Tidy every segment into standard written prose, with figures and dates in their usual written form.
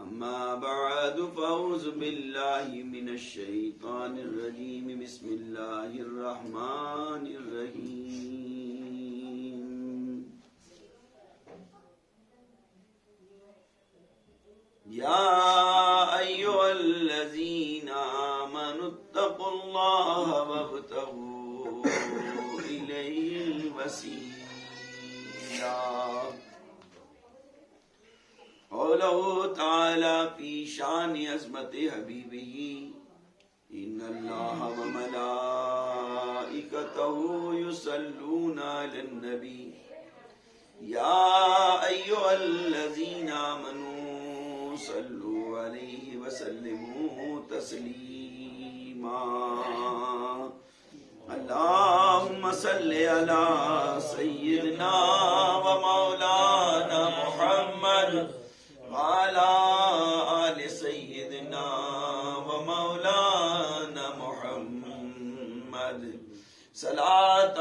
أما بعد فأعوذ بالله من الشيطان الرجيم بسم الله الرحمن الرحيم يا أيها الذين آمنوا اتقوا الله وابتغوا إليه الوسيلة قوله تعالى في شان عظمت حبيبه إن الله وملائكته يصلون على النبي يا أيها الذين آمنوا صلوا عليه وسلموا تسليما اللهم صل على سيدنا ومولانا محمد وعلى آل سيدنا ومولانا محمد صلاة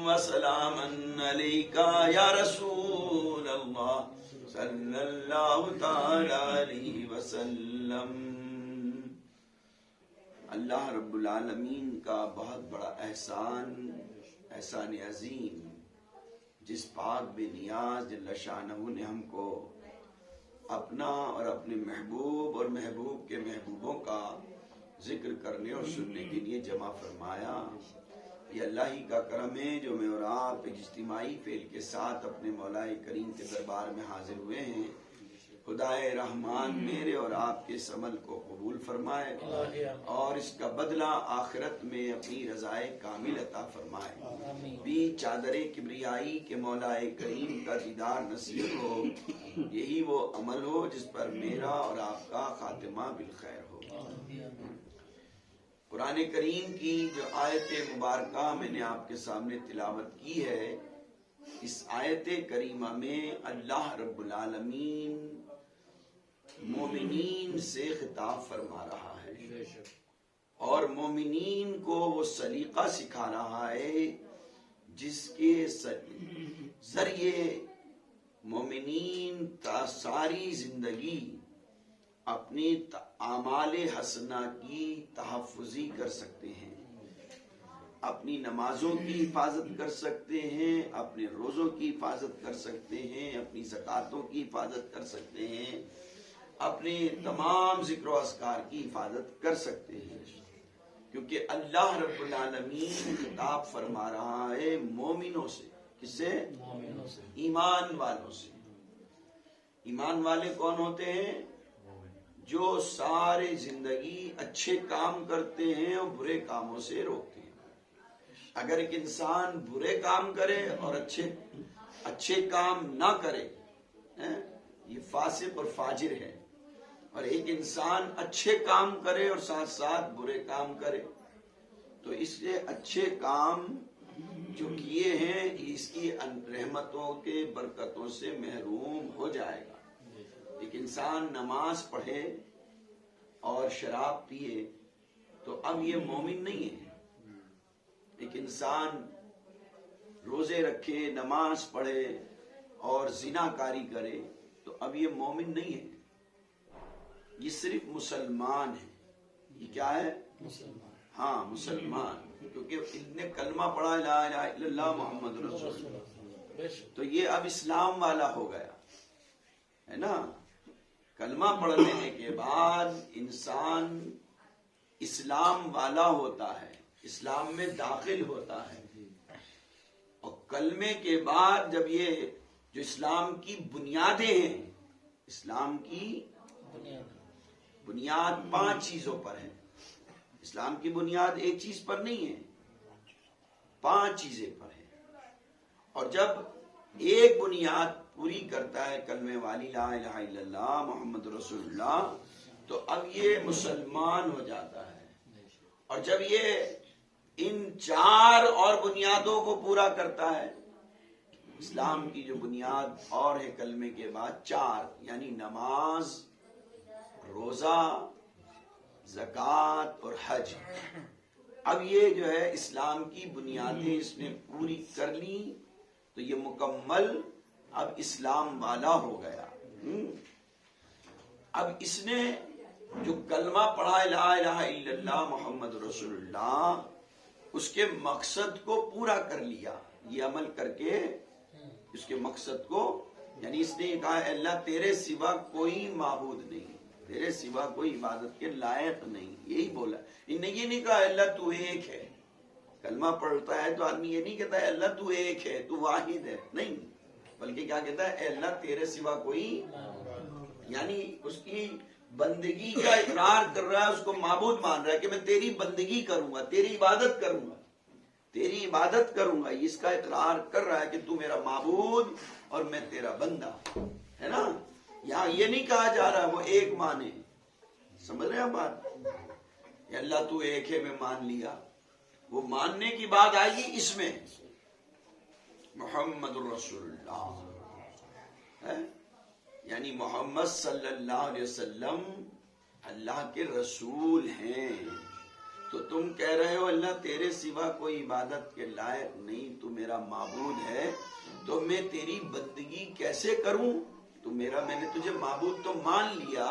وسلاما عليك يا رسول الله صلی اللہ تعالی علیہ وسلم۔ اللہ رب العالمین کا بہت بڑا احسان عظیم، جس پاک بے نیاز جل شانہ نے ہم کو اپنا اور اپنے محبوب اور محبوب کے محبوبوں کا ذکر کرنے اور سننے کے لیے جمع فرمایا۔ یہ اللہ ہی کا کرم ہے جو میں اور آپ ایک اجتماعی فعل کے ساتھ اپنے مولا کریم کے دربار میں حاضر ہوئے ہیں۔ خدائے رحمان میرے اور آپ کے اس عمل کو قبول فرمائے اور اس کا بدلہ آخرت میں اپنی رضائے کامل عطا فرمائے۔ بھی چادر کبریائی کے مولا کریم کا دیدار نصیب ہو، یہی وہ عمل ہو جس پر میرا اور آپ کا خاتمہ بالخیر ہو۔ قرآن کریم کی جو آیت مبارکہ میں نے آپ کے سامنے تلاوت کی ہے، اس آیت کریمہ میں اللہ رب العالمین مومنین سے خطاب فرما رہا ہے اور مومنین کو وہ سلیقہ سکھا رہا ہے جس کے ذریعے مومنین ساری زندگی اپنی اعمال حسنہ کی تحفظی کر سکتے ہیں، اپنی نمازوں کی حفاظت کر سکتے ہیں، اپنے روزوں کی حفاظت کر سکتے ہیں، اپنی زکاتوں کی حفاظت کر سکتے ہیں، اپنے تمام ذکر و اذکار کی حفاظت کر سکتے ہیں، کیونکہ اللہ رب العالمین خطاب فرما رہا ہے مومنوں سے۔ کس سے؟ ایمان والوں سے۔ ایمان والے کون ہوتے ہیں؟ جو سارے زندگی اچھے کام کرتے ہیں اور برے کاموں سے روکتے ہیں۔ اگر ایک انسان برے کام کرے اور اچھے کام نہ کرے، یہ فاسق اور فاجر ہے، اور ایک انسان اچھے کام کرے اور ساتھ ساتھ برے کام کرے تو اس لیے اچھے کام جو کیے ہیں اس کی رحمتوں کے برکتوں سے محروم ہو جائے گا۔ ایک انسان نماز پڑھے اور شراب پیے تو اب یہ مومن نہیں ہے۔ ایک انسان روزے رکھے، نماز پڑھے اور زنا کاری کرے تو اب یہ مومن نہیں ہے، یہ صرف مسلمان ہے۔ یہ کیا ہے؟ مسلمان۔ ہاں مسلمان، کیونکہ ان نے کلمہ پڑھا لا الہ الا اللہ محمد رسول اللہ، تو یہ اب اسلام والا ہو گیا ہے نا۔ کلمہ پڑھ لینے کے بعد انسان اسلام والا ہوتا ہے، اسلام میں داخل ہوتا ہے، اور کلمے کے بعد جب یہ جو اسلام کی بنیادیں ہیں، اسلام کی بنیاد 5 چیزوں پر ہے۔ اسلام کی بنیاد ایک چیز پر نہیں ہے، 5 چیزیں پر ہے، اور جب ایک بنیاد پوری کرتا ہے کلمے والی لا الہ الا اللہ محمد رسول اللہ تو اب یہ مسلمان ہو جاتا ہے۔ اور جب یہ ان 4 اور بنیادوں کو پورا کرتا ہے، اسلام کی جو بنیاد اور ہے کلمے کے بعد 4، یعنی نماز، روزہ، زکوٰۃ اور حج، اب یہ جو ہے اسلام کی بنیادیں اس نے پوری کر لی تو یہ مکمل اب اسلام والا ہو گیا۔ اب اس نے جو کلمہ پڑھا لا الہ الا اللہ محمد رسول اللہ، اس کے مقصد کو پورا کر لیا، یہ عمل کر کے اس کے مقصد کو، یعنی اس نے کہا اللہ تیرے سوا کوئی معبود نہیں، تیرے سوا کوئی عبادت کے لائق نہیں، یہی بولا۔ انہوں نے یہ نہیں کہا اللہ تو ایک ہے، کلمہ پڑھتا ہے تو آدمی یہ نہیں کہتا ہے اللہ تو ایک ہے، تو واحد ہے، نہیں، بلکہ کیا کہتا ہے اللہ تیرے سوا کوئی، یعنی اس کی بندگی کا اقرار کر رہا ہے، اس کو معبود مان رہا ہے کہ میں تیری بندگی کروں گا، تیری عبادت کروں گا، تیری عبادت کروں گا، اس کا اقرار کر رہا ہے کہ تو میرا معبود اور میں تیرا بندہ، ہے نا۔ یہاں یہ نہیں کہا جا رہا وہ ایک مانے، سمجھ رہے ہیں بات، کہ اللہ تو ایک ہے میں مان لیا، وہ ماننے کی بات آئے گی اس میں محمد الرسول اللہ ہے، یعنی محمد صلی اللہ علیہ وسلم اللہ کے رسول ہیں، تو تم کہہ رہے ہو اللہ تیرے سوا کوئی عبادت کے لائق نہیں، تو میرا معبود ہے، تو میں تیری بندگی کیسے کروں، تو میں نے تجھے معبود تو مان لیا،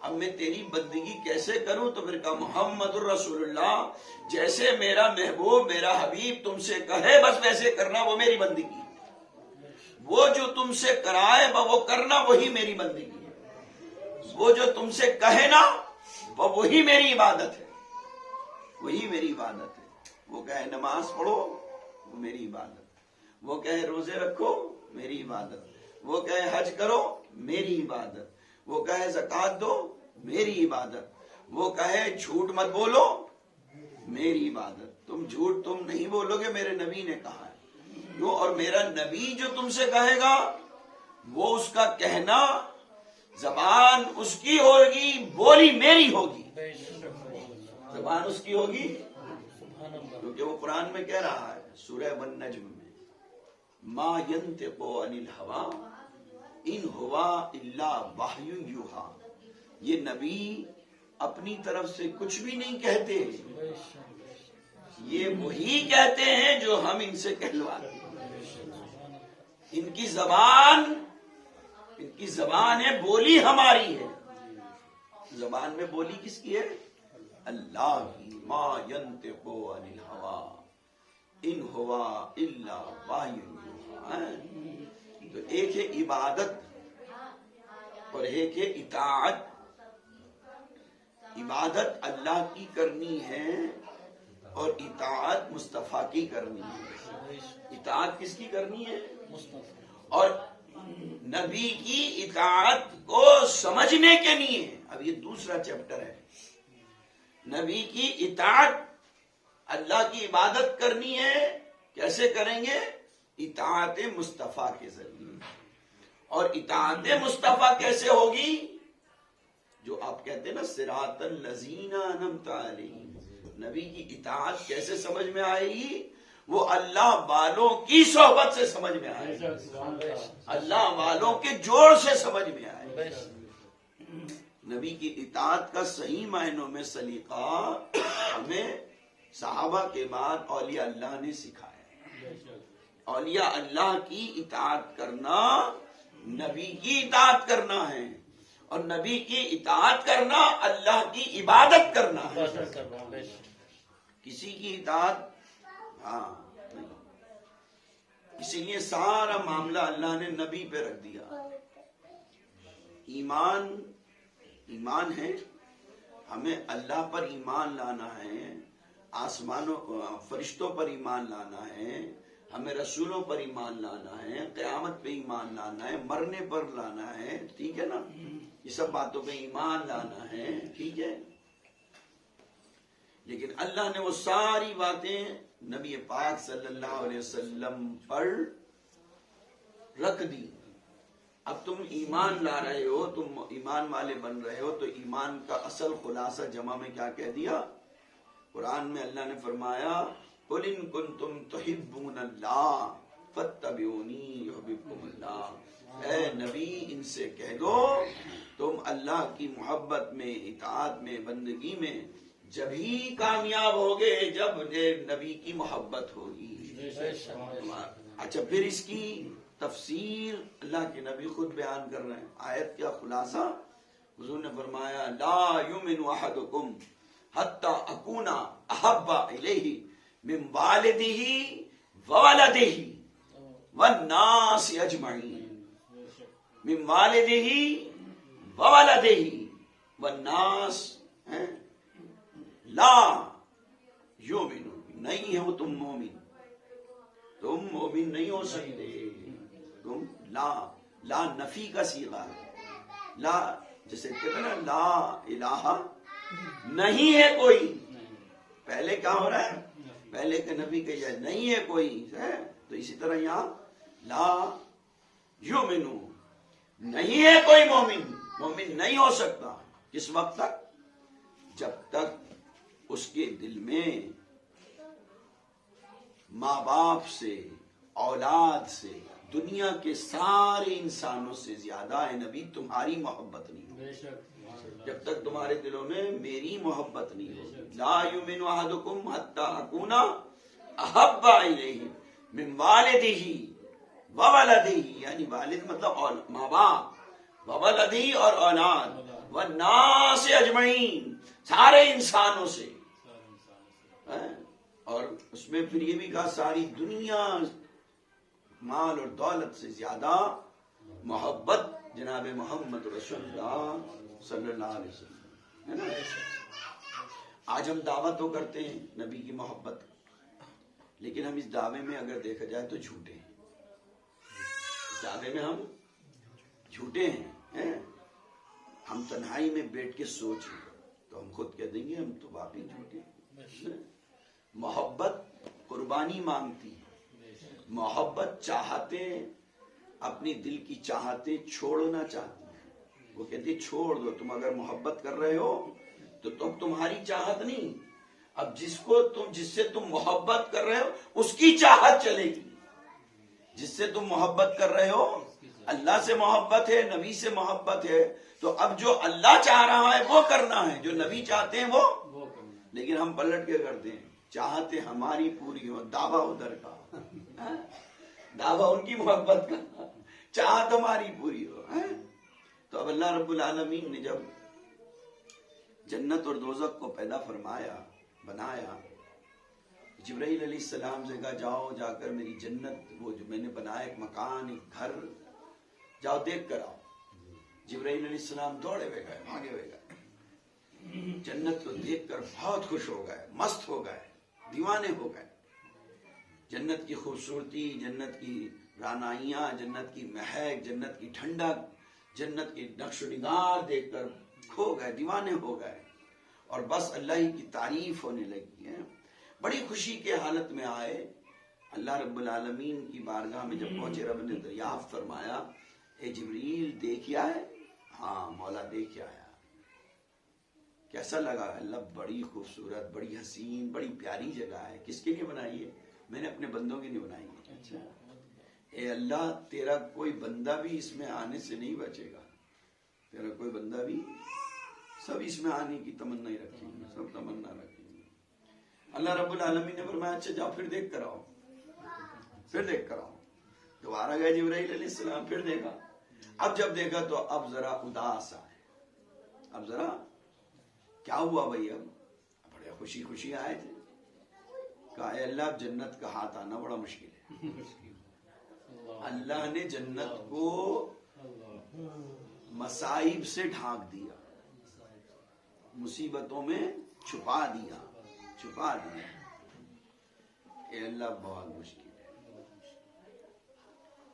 اب میں تیری بندگی کیسے کروں، تو پھر کہا محمد الرسول اللہ، جیسے میرا محبوب میرا حبیب تم سے کہے بس ویسے کرنا، وہ میری بندگی، وہ جو تم سے کرائے وہ کرنا، وہی میری بندگی ہے، وہ جو تم سے کہے نا وہی میری عبادت ہے، وہی میری عبادت ہے، وہ کہے نماز پڑھو وہ میری عبادت، وہ کہے روزے رکھو میری عبادت، وہ کہے حج کرو میری عبادت، وہ کہے زکوٰۃ دو میری عبادت، وہ کہے جھوٹ مت بولو میری عبادت، تم جھوٹ تم نہیں بولو گے، میرے نبی نے کہا ہے، اور میرا نبی جو تم سے کہے گا وہ اس کا کہنا زبان اس کی ہوگی، بولی میری ہوگی، زبان اس کی ہوگی، کیونکہ وہ قرآن میں کہہ رہا ہے سورہ والنجم میں ما ينطق عن الهوى ان هو الا وحی یوحی، یہ نبی اپنی طرف سے کچھ بھی نہیں کہتے، یہ وہی کہتے ہیں جو ہم ان سے کہلواتے ہیں، ان کی زبان ہے، بولی ہماری ہے، زبان میں بولی کس کی ہے؟ اللہ کی، ما ينطق عن الهوى ان هو الا وحی یوحی، تو ایک ہے عبادت اور ایک ہے اطاعت، عبادت اللہ کی کرنی ہے اور اطاعت مصطفیٰ کی کرنی ہے، اطاعت کس کی کرنی ہے؟ اور نبی کی اطاعت کو سمجھنے کے لیے، اب یہ دوسرا چیپٹر ہے، نبی کی اطاعت اللہ کی عبادت کرنی ہے، کیسے کریں گے؟ اطاعت مصطفیٰ کے ذریعے، اور اطاعت مصطفیٰ کیسے ہوگی؟ جو آپ کہتے ہیں نا صراط الذین انعمت علیہم، نبی کی اطاعت کیسے سمجھ میں آئے گی؟ وہ اللہ والوں کی صحبت سے سمجھ میں آئے گی، اللہ والوں کے جوڑ سے سمجھ میں آئے گی۔ نبی کی اطاعت کا صحیح معنوں میں سلیقہ ہمیں صحابہ کے بعد اولیاء اللہ نے سکھایا، اولیاء اللہ کی اطاعت کرنا نبی کی اطاعت کرنا ہے، اور نبی کی اطاعت کرنا اللہ کی عبادت کرنا ہے، کسی کی اطاعت نہیں، اسی لیے سارا معاملہ اللہ نے نبی پہ رکھ دیا۔ ایمان ہے، ہمیں اللہ پر ایمان لانا ہے، آسمانوں فرشتوں پر ایمان لانا ہے، ہمیں رسولوں پر ایمان لانا ہے، قیامت پہ ایمان لانا ہے، مرنے پر لانا ہے، ٹھیک ہے نا، یہ سب باتوں پہ ایمان لانا ہے، ٹھیک ہے، لیکن اللہ نے وہ ساری باتیں نبی پاک صلی اللہ علیہ وسلم پر رکھ دی۔ اب تم ایمان لا رہے ہو، تم ایمان والے بن رہے ہو، تو ایمان کا اصل خلاصہ جمع میں کیا کہہ دیا؟ قرآن میں اللہ نے فرمایا قُلْ إِن كُنْتُمْ تُحِبُّونَ اللَّهَ فَاتَّبِعُونِي يُحْبِبْكُمُ اللَّهُ، اے نبی ان سے کہہ دو تم اللہ کی محبت میں، اطاعت میں، بندگی میں جبھی کامیاب ہوگے جب نبی کی محبت ہوگی۔ اچھا، پھر اس کی تفسیر اللہ کے نبی خود بیان کر رہے ہیں، آیت کا خلاصہ حضور نے فرمایا لا یؤمن احدکم حتی اکون احب الیہ من والدہ وولدہ والناس اجمعین، من والدہ وولدہ والناس لا یؤمن، نہیں ہو تم مومن، تم مومن نہیں ہو سکتے. تم لا نفی کا صیغہ ہے. لا جیسے کہتے ہیں نا لا الہ نہیں ہے کوئی، پہلے کیا ہو رہا ہے؟ پہلے کا نفی کہ نہیں ہے کوئی ہے. تو اسی طرح یہاں لا یؤمن، نہیں ہے کوئی مومن، مومن نہیں ہو سکتا. کس وقت تک؟ جب تک اس کے دل میں ماں باپ سے، اولاد سے، دنیا کے سارے انسانوں سے زیادہ ہے نبی تمہاری محبت نہیں ہوگی. جب تک تمہارے دلوں میں میری محبت نہیں ہوگی. لا یؤمن احدکم حتی اکون احب الیہ من والدہ وولدہ، یعنی والد مطلب ماں باپ، وولدہ اور اولاد، والناس اجمعین سارے انسانوں سے. اور اس میں پھر یہ بھی کہا ساری دنیا مال اور دولت سے زیادہ محبت جناب محمد رسول اللہ صلی اللہ علیہ وسلم ہے نا. آج ہم دعویٰ تو کرتے ہیں نبی کی محبت، لیکن ہم اس دعوے میں اگر دیکھا جائے تو جھوٹے ہیں. اس دعوے میں ہم جھوٹے ہیں. ہم تنہائی میں بیٹھ کے سوچیں تو ہم خود کہہ دیں گے ہم تو واقعی جھوٹے ہیں. محبت قربانی مانگتی ہے. محبت چاہتے اپنی دل کی چاہتے چھوڑنا چاہتی ہیں. وہ کہتی چھوڑ دو، تم اگر محبت کر رہے ہو تو تمہاری چاہت نہیں، اب جس سے تم محبت کر رہے ہو اس کی چاہت چلے گی. جس سے تم محبت کر رہے ہو اللہ سے محبت ہے، نبی سے محبت ہے، تو اب جو اللہ چاہ رہا ہے وہ کرنا ہے، جو نبی چاہتے ہیں وہ. لیکن ہم پلٹ کے کرتے ہیں، چاہتے ہماری پوری ہو، دعویٰ ادھر کا، دعویٰ ان کی محبت کا، چاہت ہماری پوری ہو. تو اب اللہ رب العالمین نے جب جنت اور دوزخ کو پیدا فرمایا، بنایا، جبرائیل علیہ السلام سے کہا جاؤ جا کر میری جنت، وہ جو میں نے بنایا ایک مکان، ایک گھر، جاؤ دیکھ کر آؤ. جبرائیل علیہ السلام دوڑے ہوئے گئے، بھاگے ہوئے گئے، جنت کو دیکھ کر بہت خوش ہو گئے، مست ہو گئے، دیوانے ہو گئے. جنت کی خوبصورتی، جنت کی رانائیاں، جنت کی مہک، جنت کی ٹھنڈک، جنت کی نقش و نگار دیکھ کر کھو گئے، دیوانے ہو گئے، اور بس اللہ ہی کی تعریف ہونے لگی ہے. بڑی خوشی کے حالت میں آئے. اللہ رب العالمین کی بارگاہ میں جب پہنچے، رب نے دریافت فرمایا اے جبریل دیکھیا ہے؟ ہاں مولا دیکھ آیا. کیسا لگا؟ اللہ بڑی خوبصورت، بڑی حسین، بڑی پیاری جگہ ہے. کس کے لیے بنائی ہے؟ میں نے اپنے بندوں کے لیے بنائی ہے. اے اللہ تیرا کوئی بندہ بھی اس میں آنے سے نہیں بچے گا، تیرا کوئی بندہ بھی، سب اس میں آنے کی تمنا ہی رکھیں گے، سب تمنا رکھیں گے. اللہ رب العالمین نے فرمایا اچھا جاؤ پھر دیکھ کر آؤ، پھر دیکھ کر آؤ. دوبارہ گئے جبرائیل علیہ السلام، پھر دیکھا. اب جب دیکھا تو اب ذرا اداس آئے. اب ذرا کیا ہوا بھائی؟ اب بڑے خوشی خوشی آئے تھے. کہا اے اللہ اب جنت کا ہاتھ آنا بڑا مشکل ہے. اللہ نے جنت کو مصائب سے ڈھانک دیا، مصیبتوں میں چھپا دیا. اے اللہ بہت مشکل ہے.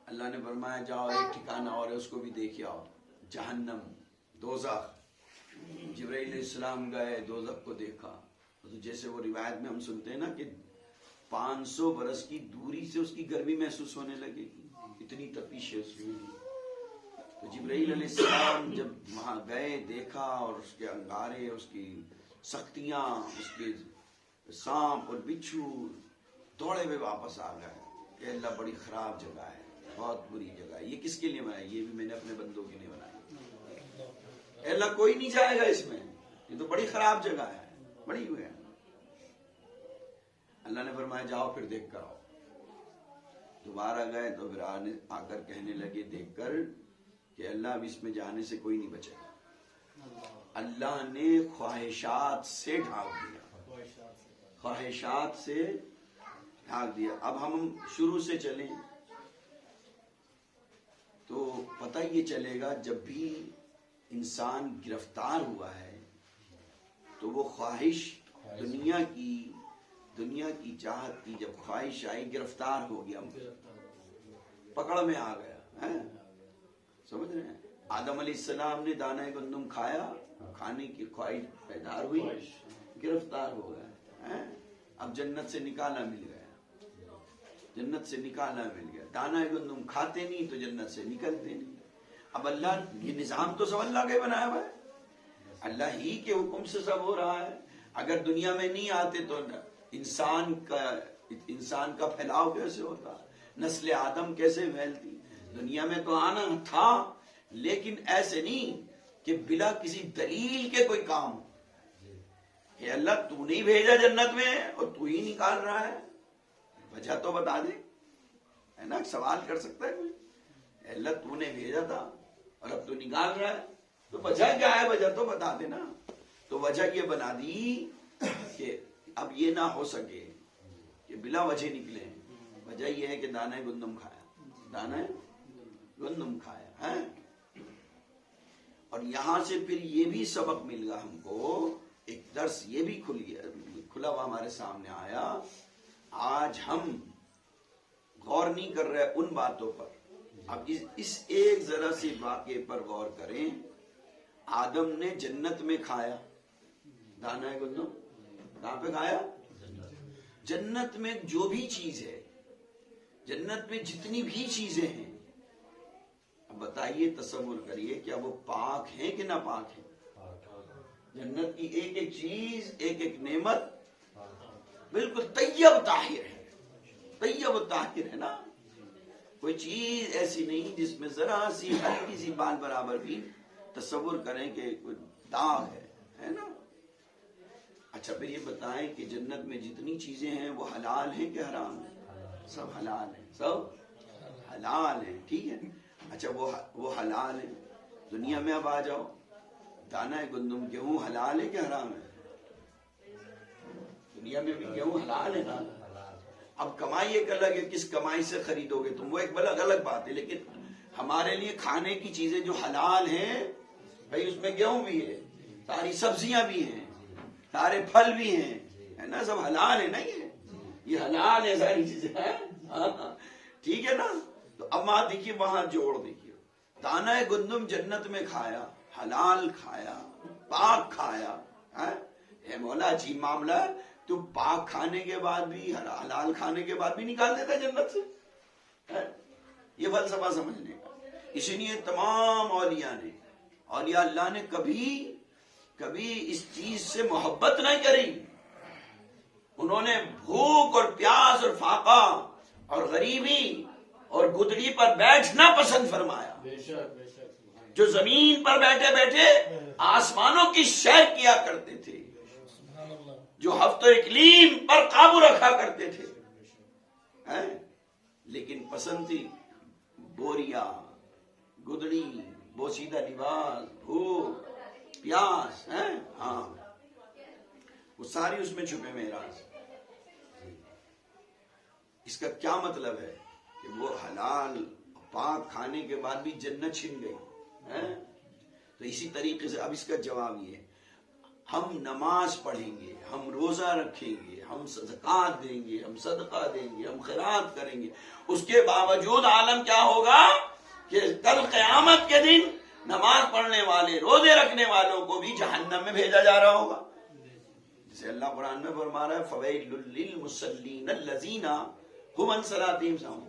اللہ نے فرمایا جاؤ ایک ٹھکانہ اور ہے اس کو بھی دیکھ آؤ، جہنم، دوزخ. جبرائیل علیہ السلام گئے، دوزخ کو دیکھا. جیسے وہ روایت میں ہم سنتے ہیں نا کہ 500 برس کی دوری سے اس کی گرمی محسوس ہونے لگے گی، اتنی تپش ہے اس کی. تو جبرائیل علیہ السلام جب وہاں گئے، دیکھا، اور اس کے انگارے، اس کی سختیاں، اس کے سانپ اور بچھو، دوڑے ہوئے واپس آ گئے کہ اللہ بڑی خراب جگہ ہے، بہت بری جگہ ہے. یہ کس کے لیے بنائی؟ یہ بھی میں نے اپنے بندوں کے لیے بنائی. اے اللہ کوئی نہیں جائے گا اس میں، یہ تو بڑی خراب جگہ ہے، بڑی ہوئی ہے. اللہ نے فرمایا جاؤ پھر دیکھ کر آؤ. دوبارہ گئے تو پھر آ کر کہنے لگے دیکھ کر کہ اللہ اب اس میں جانے سے کوئی نہیں بچے گا. اللہ نے خواہشات سے ڈھانپ دیا، خواہشات سے ڈھانپ دیا۔ اب ہم شروع سے چلیں تو پتہ یہ چلے گا، جب بھی انسان گرفتار ہوا ہے تو وہ خواہش دنیا کی چاہت کی جب خواہش آئی، گرفتار ہو گیا، پکڑ میں آ گیا، سمجھ رہے ہیں؟ آدم علیہ السلام نے دانہ گندم کھایا، کھانے کی خواہش پیدا ہوئی، گرفتار ہو گیا، اب جنت سے نکالا مل گیا، جنت سے نکالا مل گیا۔ دانہ گندم کھاتے نہیں تو جنت سے نکلتے نہیں۔ اب اللہ، یہ نظام تو سب اللہ کے بنایا ہوا ہے، اللہ ہی کے حکم سے سب ہو رہا ہے۔ اگر دنیا میں نہیں آتے تو انسان کا پھیلاؤ کیسے ہوتا، نسل آدم کیسے پھیلتی؟ دنیا میں تو آنا تھا، لیکن ایسے نہیں کہ بلا کسی دلیل کے کوئی کام ہو۔ کہ اللہ تو نہیں بھیجا جنت میں اور تو ہی نکال رہا ہے، وجہ تو بتا دے، ہے نا؟ سوال کر سکتا ہے کوئی، اللہ تو نے بھیجا تھا اور اب تو نکال رہا ہے، تو وجہ کیا ہے؟ وجہ تو بتا دے نا۔ تو وجہ یہ بنا دی کہ اب یہ نہ ہو سکے کہ بلا وجہ نکلے۔ وجہ یہ ہے کہ دانہ گندم کھایا، دانہ گندم کھایا ہے۔ اور یہاں سے پھر یہ بھی سبق مل گا ہم کو، ایک درس یہ بھی کھلا ہوا ہمارے سامنے آیا۔ آج ہم غور نہیں کر رہے ان باتوں پر، اب اس ایک ذرا سی واقعے پر غور کریں۔ آدم نے جنت میں کھایا دانہ گندم، کہاں پہ کھایا؟ جنت میں جو بھی چیز ہے، جنت میں جتنی بھی چیزیں ہیں، اب بتائیے، تصور کریے، کیا وہ پاک ہیں کہ ناپاک ہیں؟ جنت کی ایک ایک چیز، ایک ایک نعمت بالکل طیب طاہر ہے، طیب طاہر ہے نا۔ کوئی چیز ایسی نہیں جس میں ذرا سی ہلکی سی بال برابر بھی تصور کریں کہ کوئی داغ ہے نا۔ اچھا پھر یہ بتائیں کہ جنت میں جتنی چیزیں ہیں وہ حلال ہیں کہ حرام ہیں؟ سب حلال ہیں، سب حلال ہیں، ٹھیک ہے۔ اچھا وہ حلال ہیں، دنیا میں اب آ جاؤ، دانہ گندم گیہوں حلال ہے کہ حرام ہے؟ دنیا میں بھی گیہوں حلال ہے نا۔ اب کمائی ایک الگ ہے، کس کمائی سے خریدو گے تم، وہ ایک الگ بات ہے، لیکن ہمارے لیے کھانے کی چیزیں جو حلال ہیں، بھائی اس میں گیہوں بھی ہے، ساری سبزیاں بھی ہیں، سارے پھل بھی ہیں، ہے نا، سب حلال ہے نا، یہ حلال ہے ساری چیزیں، ٹھیک ہے نا۔ تو اب وہاں دیکھیے، وہاں جوڑ دیکھیے، دانہ گندم جنت میں کھایا، حلال کھایا، پاک کھایا، ہے مولا جی معاملہ، تو پاک کھانے کے بعد بھی، حلال کھانے کے بعد بھی نکال دیتا جنت سے، یہ فلسفہ سمجھنے کا۔ اسی لیے تمام اولیاء اللہ نے کبھی اس چیز سے محبت نہیں کری۔ انہوں نے بھوک اور پیاس اور فاقہ اور غریبی اور گدڑی پر بیٹھنا پسند فرمایا۔ جو زمین پر بیٹھے بیٹھے آسمانوں کی سیر کیا کرتے تھے، جو ہفتہ اقلیم پر قابو رکھا کرتے تھے، لیکن پسند تھی بوریا، گدڑی، بوسیدہ لباس، بھوک، پیاس، ہاں، وہ ساری اس میں چھپے معراج۔ اس کا کیا مطلب ہے؟ کہ وہ حلال پاک کھانے کے بعد بھی جنت چھن گئی۔ تو اسی طریقے سے اب اس کا جواب یہ ہے، ہم نماز پڑھیں گے، ہم روزہ رکھیں گے، ہم زکوٰۃ دیں گے، ہم صدقہ دیں گے، ہم خیرات کریں گے، اس کے باوجود عالم کیا ہوگا کہ کل قیامت کے دن نماز پڑھنے والے، روزے رکھنے والوں کو بھی جہنم میں بھیجا جا رہا ہوگا۔ جسے اللہ قرآن میں فرما رہا ہے فویل للمصلین الذین هم عن صلاتهم ساہون۔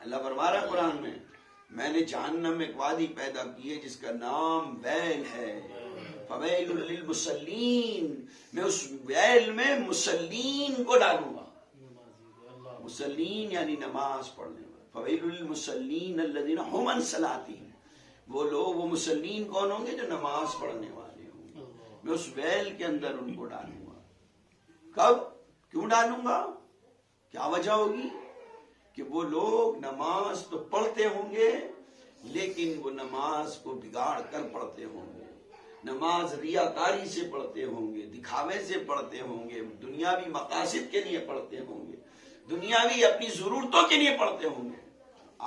اللہ فرما رہا ہے قرآن میں نے جہنم میں ایک وادی پیدا کی ہے جس کا نام ویل ہے، فویل للمصلین، میں اس ویل میں مسلین کو ڈالوں گا۔ مسلین یعنی نماز پڑھنے والے، فویل للمصلین الذین هم عن صلاتهم، وہ لوگ، وہ مسلین کون ہوں گے؟ جو نماز پڑھنے والے ہوں گے، میں اس ویل کے اندر ان کو ڈالوں گا۔ کب؟ کیوں ڈالوں گا؟ کیا وجہ ہوگی؟ کہ وہ لوگ نماز تو پڑھتے ہوں گے لیکن وہ نماز کو بگاڑ کر پڑھتے ہوں گے، نماز ریاکاری سے پڑھتے ہوں گے، دکھاوے سے پڑھتے ہوں گے، دنیاوی مقاصد کے لیے پڑھتے ہوں گے، دنیاوی اپنی ضرورتوں کے لیے پڑھتے ہوں گے.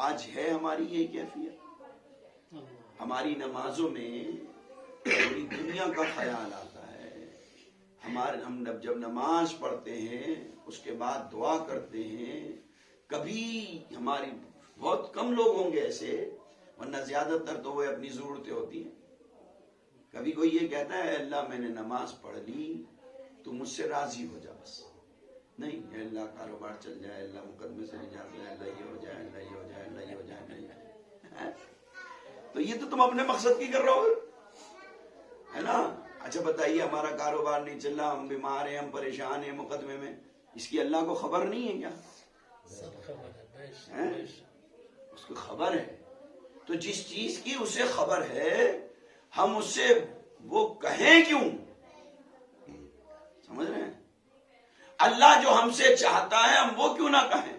آج ہے ہماری یہ کیفیت؟ ہماری نمازوں میں پوری دنیا کا خیال آتا ہے. ہم جب نماز پڑھتے ہیں اس کے بعد دعا کرتے ہیں، کبھی ہماری بہت کم لوگ ہوں گے ایسے، ورنہ زیادہ تر تو وہ اپنی ضرورتیں ہوتی ہیں. کبھی کوئی یہ کہتا ہے اللہ میں نے نماز پڑھ لی تو مجھ سے راضی ہو جا، بس نہیں، اے اللہ کاروبار چل جائے، اللہ مقدمے سے نجات دے، اللہ یہ ہو جائے، اللہ یہ ہو جائے، اللہ یہ ہو جائے، اللہ یہ ہو جائے. تو یہ تو تم اپنے مقصد کی کر رہے ہو، ہے نا. اچھا بتائیے، ہمارا کاروبار نہیں چل رہا، ہم بیمار ہیں، ہم پریشان ہیں مقدمے میں، اس کی اللہ کو خبر نہیں ہے کیا؟ اس کو خبر ہے. تو جس چیز کی اسے خبر ہے ہم اس سے وہ کہیں کیوں؟ سمجھ رہے ہیں؟ اللہ جو ہم سے چاہتا ہے ہم وہ کیوں نہ کہیں؟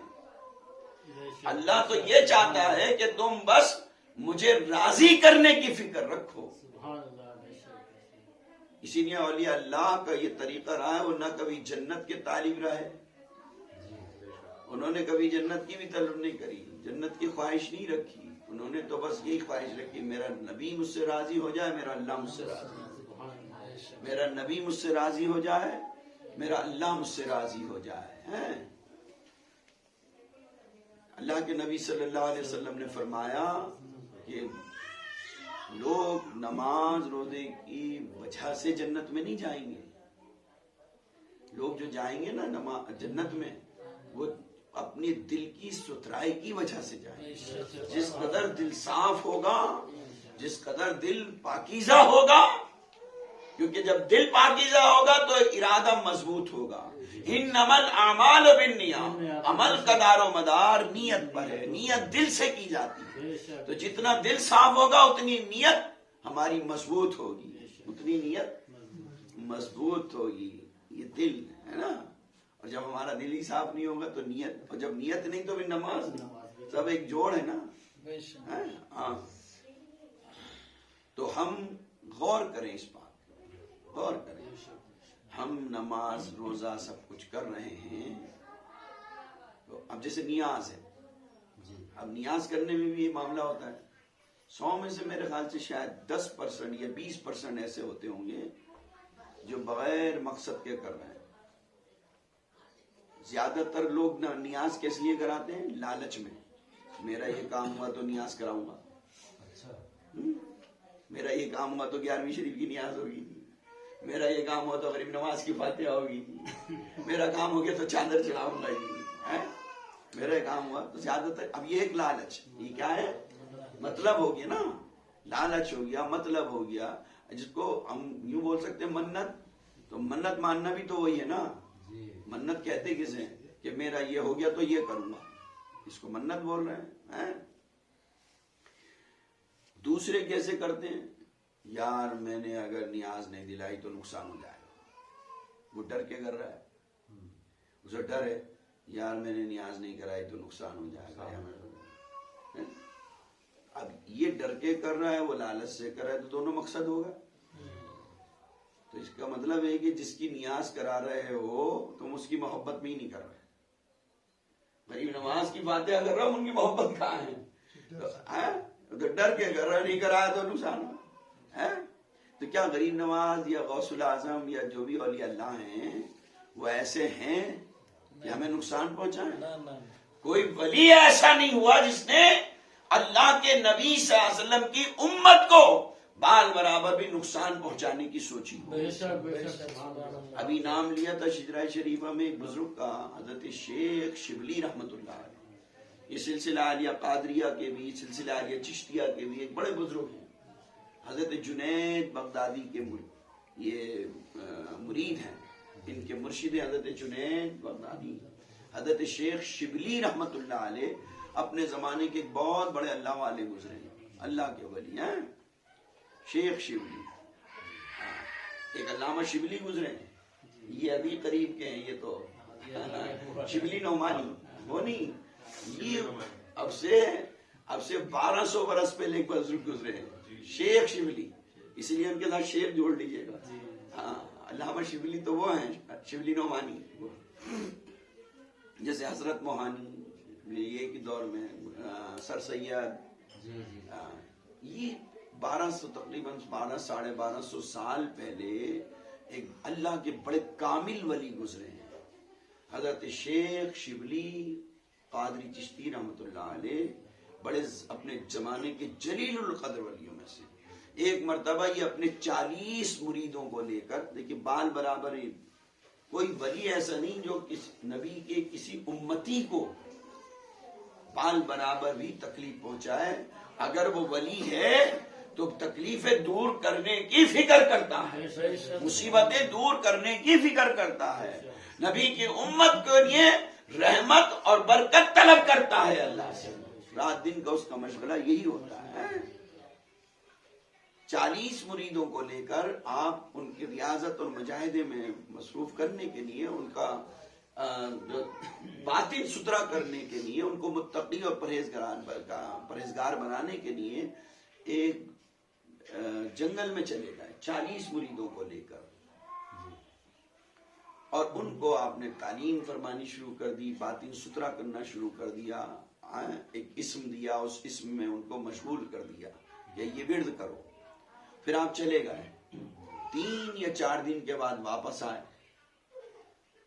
اللہ تو یہ چاہتا ہے کہ تم بس مجھے راضی کرنے کی فکر رکھو. اسی لیے اولیاء اللہ کا یہ طریقہ رہا ہے، وہ نہ کبھی جنت کے طالب رہے، انہوں نے کبھی جنت کی بھی طلب نہیں کری، جنت کی خواہش نہیں رکھی. انہوں نے تو بس یہی خواہش رکھی، میرا نبی مجھ سے راضی ہو جائے، میرا اللہ مجھ سے راضی ہو جائے، میرا نبی مجھ سے راضی ہو جائے، میرا اللہ مجھ سے راضی ہو جائے. اللہ کے نبی صلی اللہ علیہ وسلم نے فرمایا کہ لوگ نماز روزے کی وجہ سے جنت میں نہیں جائیں گے. لوگ جو جائیں گے نا جنت میں، وہ اپنی دل کی ستھرائی کی وجہ سے جائیں گے. جس قدر دل صاف ہوگا، جس قدر دل پاکیزہ ہوگا، کیونکہ جب دل پاکیزہ ہوگا تو ارادہ مضبوط ہوگا. انما الاعمال بالنیات، عمل کا دار و مدار نیت پر ہے، نیت دل سے کی جاتی ہے. تو جتنا دل صاف ہوگا اتنی نیت ہماری مضبوط ہوگی، اتنی نیت مضبوط ہوگی. یہ دل ہے نا، اور جب ہمارا دل ہی صاف نہیں ہوگا تو نیت، اور جب نیت نہیں تو پھر نماز، سب ایک جوڑ ہے نا. ہاں، تو ہم غور کریں اس بات، غور کریں. ہم نماز روزہ سب کچھ کر رہے ہیں، تو اب جیسے نیاز ہے، اب نیاز کرنے میں بھی یہ معاملہ ہوتا ہے. 100 میں سے میرے خیال سے شاید 10% یا 20% ایسے ہوتے ہوں گے جو بغیر مقصد کے کر رہے ہیں. زیادہ تر لوگ نیاز کس لیے کراتے ہیں؟ لالچ میں. میرا یہ کام ہوا تو نیاز کراؤں گا، میرا یہ کام ہوا تو 11ویں شریف کی نیاز ہوگی، میرا یہ کام ہوا تو غریب نواز کی فاتحہ ہوگی، میرا کام ہو گیا تو چادر چڑھاؤں گا جی، میرا کام ہوا تو. زیادہ تر اب یہ ایک لالچ، یہ کیا ہے؟ مطلب ہو گیا نا، لالچ ہو گیا، مطلب ہو گیا. جس کو ہم یوں بول سکتے ہیں منت، تو منت ماننا بھی تو وہی ہے نا. منت کہتے کسے کہ میرا یہ ہو گیا تو یہ کروں گا، اس کو منت بول رہے ہیں. دوسرے کیسے کرتے ہیں؟ یار میں نے اگر نیاز نہیں دلائی تو نقصان ہو جائے گا، وہ ڈر کے کر رہا ہے، اسے ڈر ہے یار میں نے نیاز نہیں کرائی تو نقصان ہو جائے گا. اب یہ ڈر کے کر رہا ہے، وہ لالچ سے کر رہا ہے، تو دونوں مقصد ہوگا. تو اس کا مطلب ہے کہ جس کی نیاز کرا رہے ہو تم اس کی محبت میں ہی نہیں کر رہے. غریب نواز کی باتیں اگر رہا ان کی محبت کہاں ہے؟ تو ڈر کے کر رہا، نہیں کرایا تو نقصان ہے. تو کیا غریب نواز یا غوث الاعظم یا جو بھی اولیاء اللہ ہیں وہ ایسے ہیں کہ ہمیں نقصان پہنچائیں؟ کوئی ولی ایسا نہیں ہوا جس نے اللہ کے نبی صلی اللہ علیہ وسلم کی امت کو بال برابر بھی نقصان پہنچانے کی سوچی. ابھی نام لیا تھا شجرہ شریفہ میں ایک بزرگ کا، حضرت شیخ شبلی رحمت اللہ علیہ. یہ سلسلہ عالیہ قادریہ کے بھی، سلسلہ عالیہ چشتیہ کے بھی ایک بڑے بزرگ ہیں. حضرت جنید بغدادی کے یہ مرید ہیں، ان کے مرشد حضرت جنید بغدادی. حضرت شیخ شبلی رحمت اللہ علیہ اپنے زمانے کے بہت بڑے اللہ والے گزرے ہیں، اللہ کے ولی ہیں. شیخ شبلی، ایک علامہ شبلی گزرے ہیں، یہ ابھی قریب کے ہیں. یہ تو شبلی نعمانی وہ نہیں، یہ اب سے 1200 برس پہلے ایک بزرگ گزرے ہیں، شیخ شبلی. اس لیے ان کے ساتھ شعر جوڑ لیجیے گا. ہاں علامہ شبلی تو وہ ہیں شبلی نعمانی، جیسے حضرت موہانی یہ کے دور میں سر سید، یہ 1200 تقریباً 1200 سال پہلے ایک اللہ کے بڑے کامل ولی گزرے ہیں، حضرت شیخ شبلی قادری چشتی رحمۃ اللہ علیہ، بڑے اپنے زمانے کے جلیل القدر ولیوں میں سے. ایک مرتبہ یہ اپنے 40 مریدوں کو لے کر، دیکھیے بال برابر ہی، کوئی ولی ایسا نہیں جو نبی کے کسی امتی کو بال برابر بھی تکلیف پہنچائے. اگر وہ ولی ہے تو تکلیفیں دور کرنے کی فکر کرتا ہے، مصیبتیں دور کرنے کی فکر کرتا ہے، نبی کی امت کے لیے رحمت اور برکت طلب کرتا ہے اللہ سے. رات دن کا اس کا مشغلہ یہی ہوتا ہے. 40 مریدوں کو لے کر آپ ان کی ریاضت اور مجاہدے میں مصروف کرنے کے لیے، ان کا باطن ستھرا کرنے کے لیے، ان کو متقی اور پرہیزگار بنانے کے لیے ایک جنگل میں چلے گئے 40 مریدوں کو لے کر، اور ان کو آپ نے تعلیم فرمانی شروع کر دی، باطن ستھرا کرنا شروع کر دیا، ایک اسم دیا، اس اسم میں ان کو مشغول کر دیا کہ یہ ورد کرو. پھر آپ چلے گئے، 3 یا 4 دن کے بعد واپس آئے.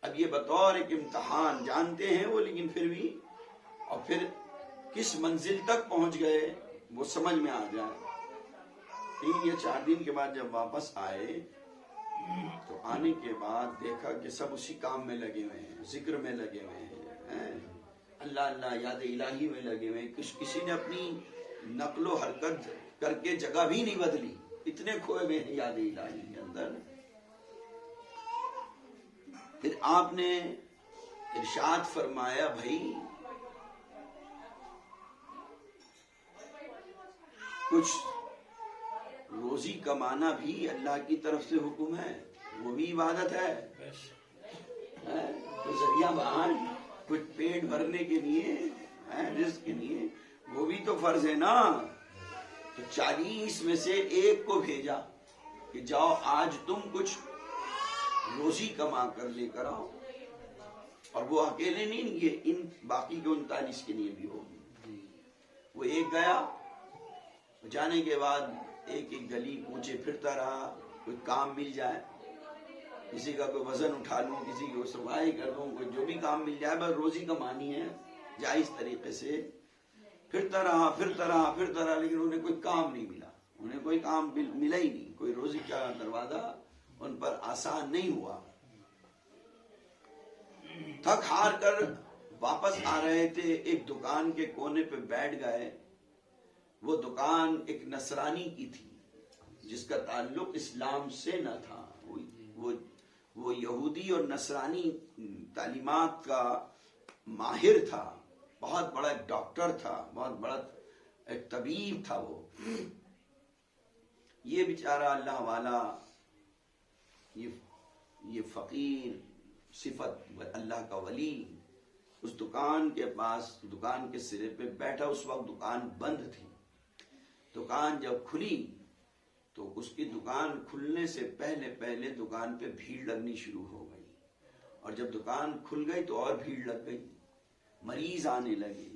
اب یہ بطور ایک امتحان جانتے ہیں وہ، لیکن پھر بھی، اور پھر کس منزل تک پہنچ گئے وہ سمجھ میں آ جائے. 3 یا 4 دن کے بعد جب واپس آئے تو آنے کے بعد دیکھا کہ سب اسی کام میں لگے ہوئے ہیں، ذکر میں لگے ہوئے ہیں، اللہ اللہ یاد الہی میں لگے ہوئے ہیں. کسی نے اپنی نقل و حرکت کر کے جگہ بھی نہیں بدلی، اتنے کھوئے ہوئے ہیں یاد الہی کے اندر. پھر آپ نے ارشاد فرمایا، بھائی کچھ روزی کمانا بھی اللہ کی طرف سے حکم ہے، وہ بھی عبادت ہے. تو ذریعہ بہان کچھ پیٹ بھرنے کے لیے، رزق کے لیے، وہ بھی تو فرض ہے نا. تو 40 میں سے ایک کو بھیجا کہ جاؤ آج تم کچھ روزی کما کر لے کر آؤ. اور وہ اکیلے نہیں، یہ ان باقی کے 39 کے لیے بھی ہوگی. وہ ایک گیا، جانے کے بعد ایک ایک گلی کوچے پھرتا رہا، کوئی کام مل جائے، کسی کا کوئی وزن اٹھا لوں، کسی کو صفائی کر دوں، کوئی جو بھی کام مل جائے، بس روزی کمانی ہے جائز طریقے سے. پھرتا رہا، لیکن انہیں کوئی کام نہیں ملا، انہیں کوئی کام ملا ہی نہیں، کوئی روزی کا دروازہ ان پر آسان نہیں ہوا. تھک ہار کر واپس آ رہے تھے، ایک دکان کے کونے پہ بیٹھ گئے. وہ دکان ایک نصرانی کی تھی جس کا تعلق اسلام سے نہ تھا. وہ یہودی اور نصرانی تعلیمات کا ماہر تھا، بہت بڑا ایک ڈاکٹر تھا، بہت بڑا ایک طبیب تھا. وہ یہ بیچارہ اللہ والا، یہ فقیر صفت اللہ کا ولی، اس دکان کے پاس، دکان کے سرے پہ بیٹھا. اس وقت دکان بند تھی. دکان جب کھلی تو اس کی دکان کھلنے سے پہلے دکان پہ بھیڑ لگنی شروع ہو گئی، اور جب دکان کھل گئی تو اور بھیڑ لگ گئی، مریض آنے لگے.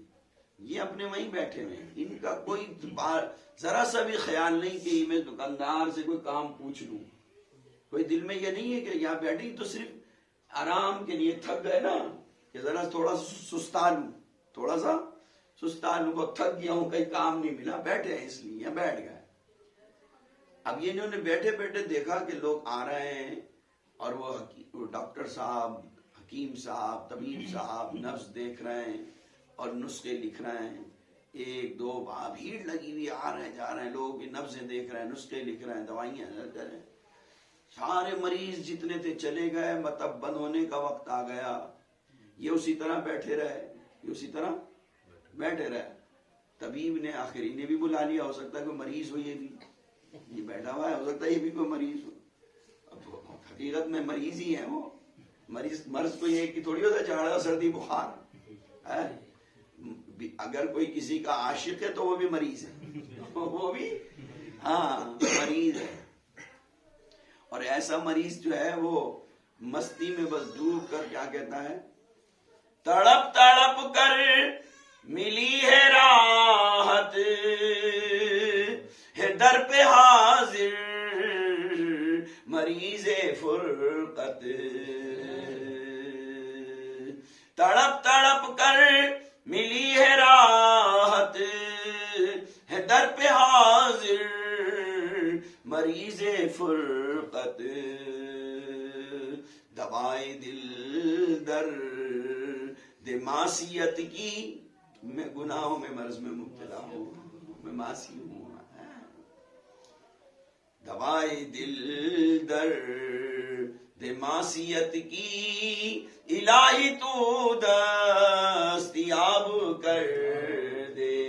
یہ اپنے وہیں بیٹھے ہوئے، ان کا کوئی ذرا سا بھی خیال نہیں کہ میں دکاندار سے کوئی کام پوچھ لوں. کوئی دل میں یہ نہیں ہے کہ یہاں بیٹھی تو صرف آرام کے لیے، تھک گئے نا کہ ذرا تھوڑا سا سستا لوں، بہت تھک گیا ہوں، کہیں کام نہیں ملا، بیٹھے ہیں اس لیے بیٹھ گئے. اب یہ انہوں نے بیٹھے بیٹھے دیکھا کہ لوگ آ رہے ہیں، اور وہ ڈاکٹر صاحب، حکیم صاحب، طبیب صاحب نبض دیکھ رہے ہیں اور نسخے لکھ رہے ہیں. 1 2 بھیڑ لگی ہوئی، آ رہے ہیں جا رہے ہیں لوگ، نبضیں دیکھ رہے ہیں، نسخے لکھ رہے ہیں، دوائیاں کر رہے ہیں. سارے مریض جتنے تھے چلے گئے، مطلب بند ہونے کا وقت آ گیا. یہ اسی طرح بیٹھے رہے. طبیب نے آخر انہیں بھی بلا لیا، ہو سکتا ہے کوئی مریض ہو، یہ بیٹھا ہوا ہے، ہو سکتا ہے یہ بھی کوئی مریض ہو. اب حقیقت میں مریض ہی ہے وہ. مرض تو یہ کہ تھوڑی ہوتا ہے جھاڑا سردی بخار. اگر کوئی کسی کا عاشق ہے تو وہ بھی مریض ہے، وہ بھی مریض ہے. اور ایسا مریض جو ہے وہ مستی میں بس ڈوب کر کیا کہتا ہے؟ تڑپ تڑپ کر ملی ہے راحت، ہے در پہ حاضر مریض فرقت، تڑپ تڑپ کر ملی ہے راحت، ہے در پہ حاضر مریض فرقت، دوائے دل درد معصیت کی، میں گناہوں میں مرض میں مبتلا ہوں، میں معصی ہوں، دوائے دل درد معصیت کی الہی تو دستیاب کر دے،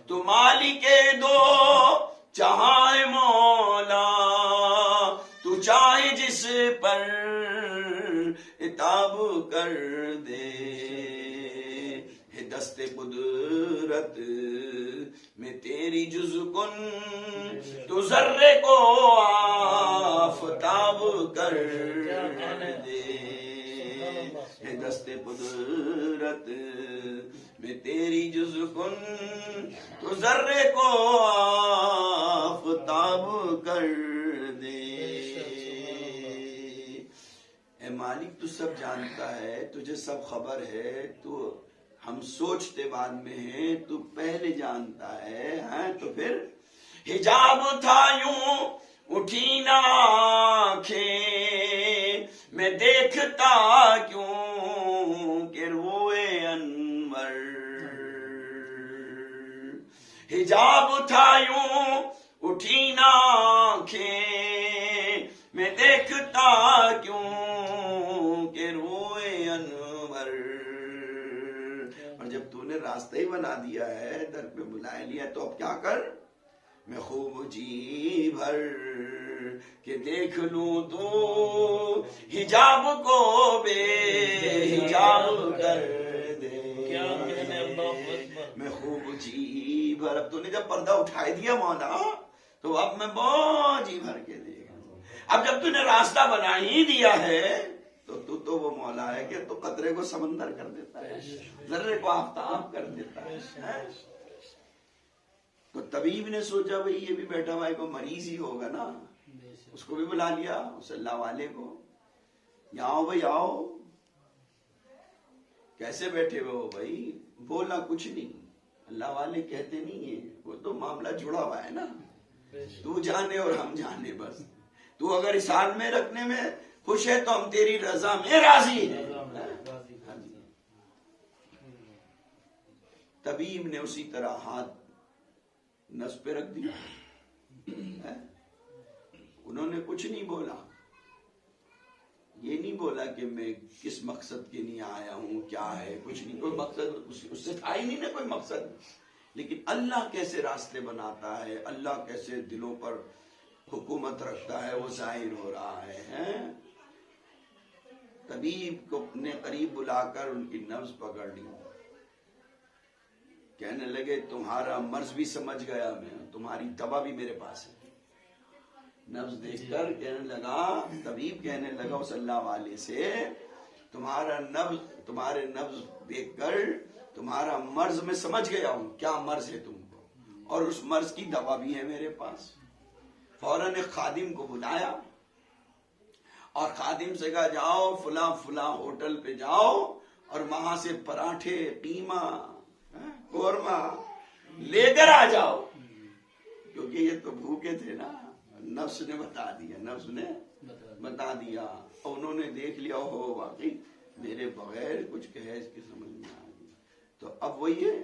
تو مالک دو چاہے مولا، تو چاہے جس پر اتاب کر دے، دست قدرت میں تیری جز کن، تو ذرے کو آفتاب کر دے، دست قدرت میں تیری جز کن، تو ذرے کو آفتاب کر دے۔ اے مالک تو سب جانتا ہے، تجھے سب خبر ہے، تو ہم سوچتے بعد میں ہیں، تو پہلے جانتا ہے، تو پھر حجاب تھا یوں اٹھی نہ آنکھیں، میں دیکھتا کیوں کہ روئے انور، حجاب تھا یوں اٹھی نہ آنکھیں، میں دیکھتا کیوں کہ روئے انور، جب تو نے راستہ ہی بنا دیا ہے، در پہ بلا لیا، تو اب کیا کر؟ میں خوب جی بھر کہ دیکھ لوں تو حجاب کو بے حجاب کر دے، میں خوب جی بھر، اب تو نے جب پردہ اٹھائی دیا مولا، تو اب میں بہت جی بھر کے دیکھ، اب جب تو نے راستہ بنا ہی دیا ہے، تو وہ مولا ہے کہ تو قطرے کو سمندر کر دیتا ہے، ذرے کو آفتاب کر دیتا ہے۔ تو طبیب نے سوچا بھئی یہ بھی بیٹھا ہوا کو مریض ہی ہوگا نا، اس کو بھی بلا لیا، اس اللہ والے کو، آؤ بھئی آؤ، کیسے بیٹھے ہوئے ہو بھئی؟ بولا کچھ نہیں، اللہ والے کہتے نہیں ہیں، وہ تو معاملہ جڑا ہوا ہے نا، تو جانے اور ہم جانے، بس تو اگر اس حال میں رکھنے میں خوش ہے تو ہم تیری رضا میں راضی ہیں۔ طبیب نے اسی طرح ہاتھ نس پہ رکھ دیا، انہوں نے کچھ نہیں بولا، یہ نہیں بولا کہ میں کس مقصد کے لیے آیا ہوں، کیا ہے، کچھ نہیں، کوئی مقصد اس سے تھا ہی نہیں نا، کوئی مقصد، لیکن اللہ کیسے راستے بناتا ہے، اللہ کیسے دلوں پر حکومت رکھتا ہے، وہ ظاہر ہو رہا ہے۔ طبیب کو اپنے قریب بلا کر ان کی نبض پکڑ لی، کہنے لگے تمہارا مرض بھی سمجھ گیا میں، تمہاری دوا بھی میرے پاس ہے۔ نبض دیکھ کر کہنے لگا، طبیب کہنے لگا اس اللہ والے سے، تمہارے نبض دیکھ کر تمہارا مرض میں سمجھ گیا ہوں، کیا مرض ہے تم کو، اور اس مرض کی دوا بھی ہے میرے پاس۔ فوراً ایک خادم کو بلایا اور خادم سے کہا جاؤ فلاں فلاں ہوٹل پہ جاؤ اور وہاں سے پراٹھے، قیمہ، قورمہ لے کر آ جاؤ، کیونکہ یہ تو بھوکے تھے نا۔ نفس نے بتا دیا اور انہوں نے دیکھ لیا، ہو واقعی میرے بغیر کچھ کہے اس کی سمجھ میں آ گئی۔ تو اب وہی ہے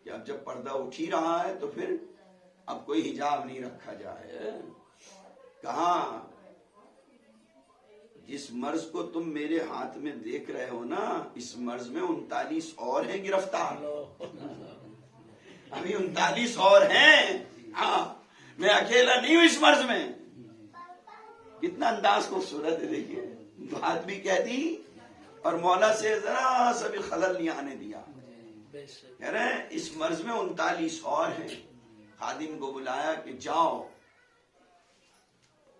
کہ اب جب پردہ اٹھ ہی رہا ہے تو پھر اب کوئی حجاب نہیں رکھا جائے۔ کہاں جس مرض کو تم میرے ہاتھ میں دیکھ رہے ہو نا، اس مرض میں 39 اور ہیں گرفتار، ابھی 39 اور ہیں، ہاں میں اکیلا نہیں ہوں اس مرض میں۔ کتنا انداز خوبصورت ہے، دیکھیے بات بھی کہہ دی اور مولا سے ذرا سا بھی خلل نہیں آنے دیا۔ کہہ رہے ہیں اس مرض میں 39 اور ہیں۔ خادم کو بلایا کہ جاؤ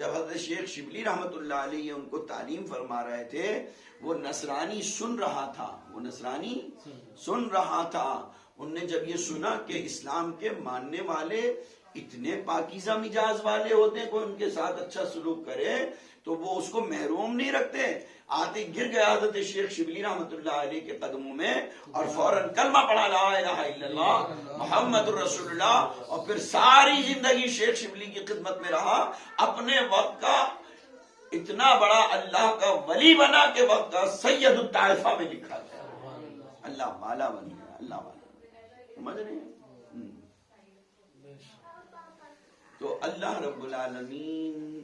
جب حضرت شیخ شبلی رحمت اللہ علیہ ان کو تعلیم فرما رہے تھے، وہ نصرانی سن رہا تھا، وہ نصرانی سن رہا تھا. ان نے جب یہ سنا کہ اسلام کے ماننے والے اتنے پاکیزہ مزاج والے ہوتے ہیں، کوئی ان کے ساتھ اچھا سلوک کرے تو وہ اس کو محروم نہیں رکھتے. آتے گر گیا حضرت شیخ شبلی رحمت اللہ علیہ کے قدموں میں اور فوراً کلمہ پڑھا لا الہ الا اللہ محمد الرسول اللہ، اور پھر ساری زندگی شیخ شبلی کی خدمت میں رہا. اپنے وقت کا اتنا بڑا اللہ کا ولی بنا کہ وقت کا سید الطائفہ میں لکھا گیا، اللہ والا بن گیا، اللہ والا. سمجھ رہے ہیں؟ تو اللہ رب العالمین